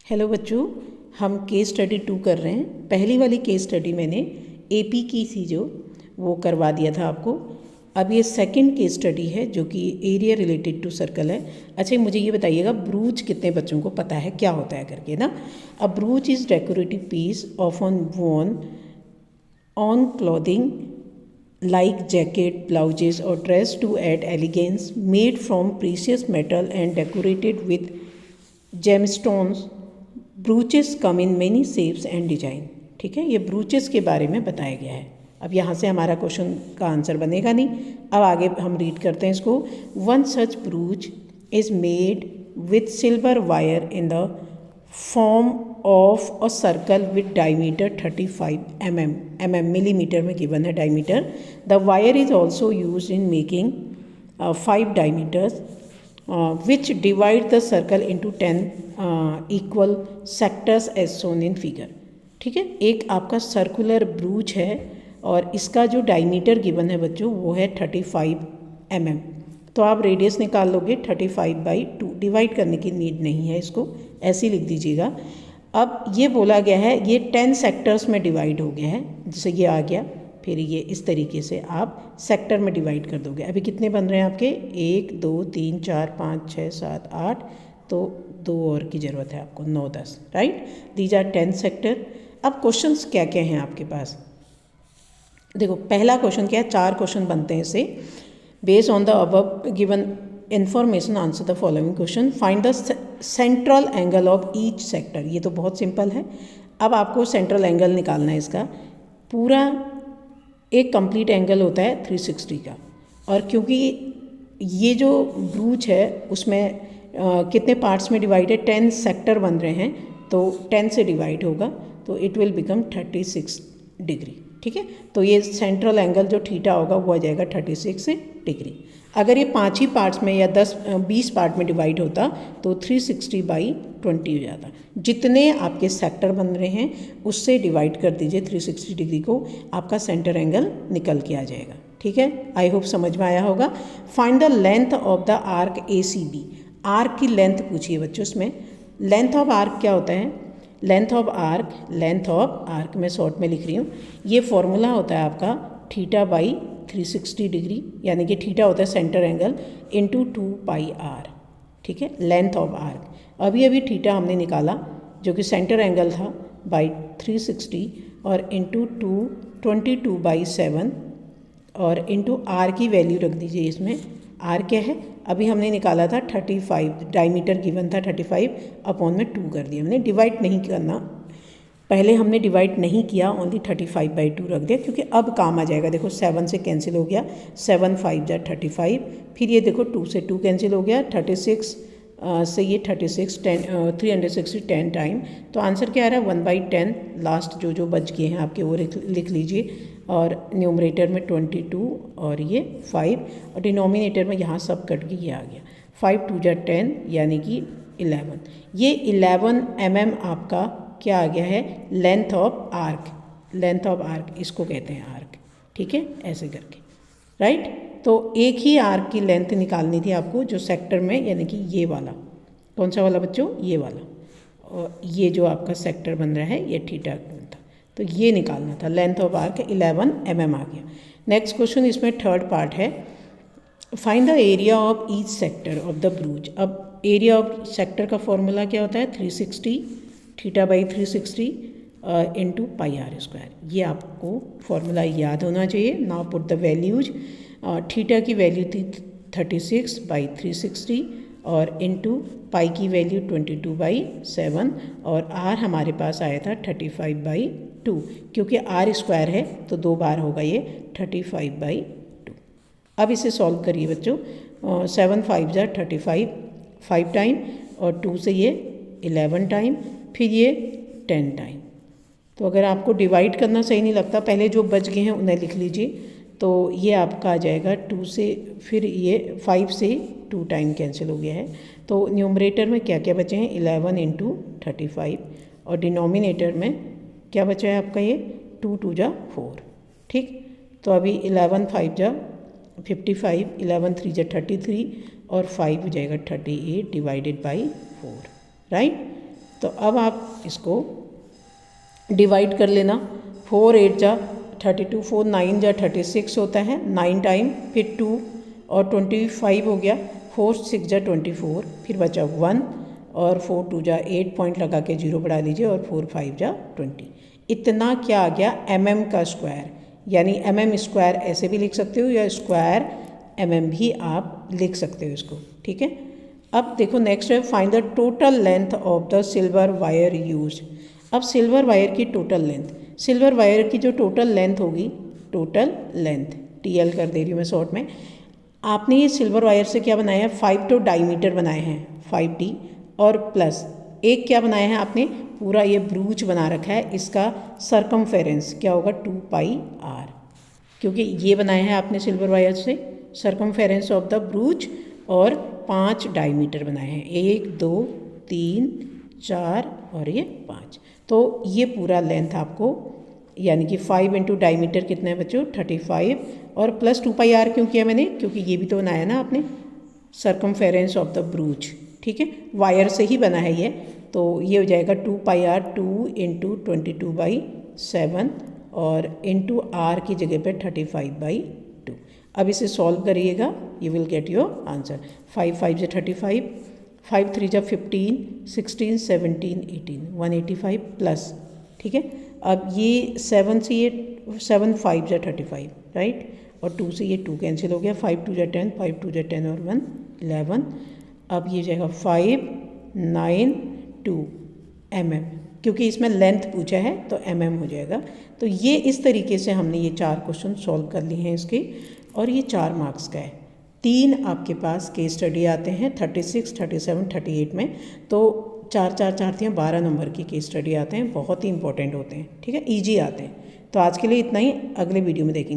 Hello बच्चों, हम case study 2 कर रहे हैं। पहली वाली केस स्टडी मैंने एपी की थी जो वो करवा दिया था आपको। अब ये सेकंड केस स्टडी है जो कि एरिया रिलेटेड टू सर्कल है। अच्छा, मुझे ये बताइएगा ब्रूच कितने बच्चों को पता है क्या होता है करके ना। अब brooch is decorative piece of on worn on clothing like jacket, blouses or dress to add elegance, made from precious metal and decorated with gemstones. Brooches come in many shapes and design. ठीक है, ये ब्रूचेस के बारे में बताया गया है। अब यहाँ से हमारा क्वेश्चन का आंसर बनेगा नहीं। अब आगे हम रीड करते हैं इसको। One such ब्रूच is made with silver wire in the form of a circle with diameter 35 mm millimetre में गिवन है diameter. The wire is also use in making 5 diameters which divide the circle into 10 equal sectors as shown in figure। ठीक है, एक आपका circular ब्रूच है और इसका जो डायमीटर गिवन है बच्चों वो है 35 mm। तो आप रेडियस निकाल लोगे 35/2। डिवाइड करने की नीड नहीं है, इसको ऐसे ही लिख दीजिएगा। अब ये बोला गया है ये 10 सेक्टर्स में डिवाइड हो गया है, जैसे ये आ गया, फिर ये इस तरीके से आप सेक्टर में डिवाइड कर दोगे। अभी कितने बन रहे हैं आपके 1 2 3 4 5 6 7 8, तो 2 और की ज़रूरत है आपको, 9 10। Right, these are 10 sector. अब क्वेश्चंस क्या क्या हैं आपके पास, देखो पहला क्वेश्चन क्या है, 4 क्वेश्चन बनते हैं इसे। Based on the above given information answer the following question. Find the central angle of each sector. ये तो बहुत सिंपल है। अब आपको सेंट्रल एंगल निकालना है इसका। पूरा एक कंप्लीट एंगल होता है 360 का, और क्योंकि ये जो ब्रूच है उसमें कितने पार्ट्स में डिवाइड है, 10 सेक्टर बन रहे हैं, तो 10 से डिवाइड होगा तो इट विल बिकम 36 डिग्री। ठीक है, तो ये सेंट्रल एंगल जो थीटा होगा वो आ जाएगा 36 डिग्री। अगर ये 5 ही पार्ट्स में या 20 पार्ट में डिवाइड होता तो 360/20 हो जाता। जितने आपके सेक्टर बन रहे हैं उससे डिवाइड कर दीजिए 360 डिग्री को, आपका सेंटर एंगल निकल के आ जाएगा। ठीक है, आई होप समझ में आया होगा। Find the length of the arc ACB। Arc की लेंथ पूछिए बच्चों इसमें। लेंथ ऑफ आर्क क्या होता है, लेंथ ऑफ आर्क मैं शॉर्ट में लिख रही हूँ। ये फॉर्मूला होता है आपका θ/360 डिग्री, यानी कि थीटा होता है सेंटर एंगल इंटू 2πr। ठीक है, लेंथ ऑफ आर्क। अभी थीटा हमने निकाला जो कि सेंटर एंगल था बाई 360 और इंटू 22/7 और इंटू आर की वैल्यू रख दीजिए इसमें। आर क्या है, अभी हमने निकाला था 35, डायमीटर गिवन था 35 अपॉन में 2 कर दिया हमने। डिवाइड नहीं करना, पहले हमने डिवाइड नहीं किया, ओनली 35/2 रख दिया क्योंकि अब काम आ जाएगा। देखो 7 से कैंसिल हो गया, 7 5 जा 35, फिर ये देखो 2 से 2 कैंसिल हो गया, 36 से ये 36 10 360 10 टाइम। तो आंसर क्या आ रहा है 1/10। लास्ट जो बच गए हैं आपके वो लिख लीजिए, और न्यूमरेटर में 22 और ये 5, और डिनोमिनेटर में यहाँ सब कट के ये आ गया 5 2 जा 10 यानी कि 11। ये 11 mm आपका क्या आ गया है, length of arc. Length of arc इसको कहते हैं आर्क। ठीक है, ऐसे करके। राइट, तो एक ही आर्क की लेंथ निकालनी थी आपको जो सेक्टर में, यानी कि ये वाला, कौन सा वाला बच्चों, ये वाला, और ये जो आपका सेक्टर बन रहा है ये थीटा था, तो ये निकालना था। लेंथ ऑफ आर्क 11 mm आ गया। नेक्स्ट क्वेश्चन, इसमें थर्ड पार्ट है। Find the area of each sector of the ब्रूच। अब एरिया ऑफ सेक्टर का फॉर्मूला क्या होता है, 360 θ/360 इंटू πr²। ये आपको फॉर्मूला याद होना चाहिए। Now put the values. Theta की वैल्यू थी 36/360 और इंटू पाई की वैल्यू 22/7, और आर हमारे पास आया था 35/2। क्योंकि आर स्क्वायर है तो 2 बार होगा ये 35/2। अब इसे सॉल्व करिए बच्चों। 7 5 जा 35 5 टाइम, और 2 से ये 11 टाइम, फिर ये 10 टाइम। तो अगर आपको डिवाइड करना सही नहीं लगता, पहले जो बच गए हैं उन्हें लिख लीजिए। तो ये आपका आ जाएगा 2 से, फिर ये 5 से 2 टाइम कैंसिल हो गया है, तो न्यूमरेटर में क्या क्या बचे हैं 11 इंटू 35, और डिनोमिनेटर में क्या बचा है आपका ये 2 2 जा 4। ठीक, तो अभी 11 5 जा 55, 11 3 जा 33 और 5 हो जाएगा 38 डिवाइडेड बाई 4। राइट, तो अब आप इसको डिवाइड कर लेना। 4 8 जा 32, 4 9 जा 36 होता है, 9 टाइम, फिर 2 और 25 हो गया, 4 6 जा 24, फिर बचा 1 और 4 2 जा 8 पॉइंट लगा के 0 बढ़ा लीजिए और 4 5 जा 20। इतना क्या आ गया? mm का स्क्वायर, यानी mm स्क्वायर ऐसे भी लिख सकते हो या स्क्वायर mm भी आप लिख सकते हो इसको, ठीक है। अब देखो नेक्स्ट है find the total length of the silver wire use. अब सिल्वर वायर की टोटल लेंथ, सिल्वर वायर की जो टोटल लेंथ होगी, टोटल लेंथ TL कर दे रही हूँ मैं शॉर्ट में। आपने ये सिल्वर वायर से क्या बनाया है? 5 तो डायमीटर बनाए हैं 5D, और प्लस एक क्या बनाया है आपने? पूरा ये ब्रूच बना रखा है, इसका सरकमफेरेंस क्या होगा? 2πr, क्योंकि ये बनाया है आपने सिल्वर वायर से सरकमफेरेंस ऑफ द ब्रूच, और 5 डायमीटर बनाए हैं, 1 2 3 4 और ये 5। तो ये पूरा लेंथ आपको, यानी कि 5 इंटू डायमीटर कितना है बच्चों? 35, और प्लस 2πr क्यों किया मैंने? क्योंकि ये भी तो बनाया ना आपने सरकमफेरेंस ऑफ द ब्रूच, ठीक है, वायर से ही बना है ये। तो ये हो जाएगा 2πr, 2 इंटू 22/7 और इंटू r की जगह पे 35/2। अब इसे सॉल्व करिएगा, you will get your answer. 5 5 जा 35, 5 3 जा 15, 16 17 18, 185 प्लस, ठीक है। अब ये 7 से ये 7 5 जा 35, राइट, और 2 से ये 2 कैंसिल हो गया, 5 2 जा 10, 5 2 जा 10 और 1 11। अब ये जाएगा 5 9 2 mm, क्योंकि इसमें लेंथ पूछा है तो mm हो जाएगा। तो ये इस तरीके से हमने ये 4 क्वेश्चन सॉल्व कर लिए हैं इसके, और ये 4 मार्क्स का है। 3 आपके पास केस स्टडी आते हैं 36 37 38 में, तो 4 4 4 3 12 नंबर की केस स्टडी आते हैं, बहुत ही इंपॉर्टेंट होते हैं, ठीक है, ईजी आते हैं। तो आज के लिए इतना ही, अगले वीडियो में देखेंगे।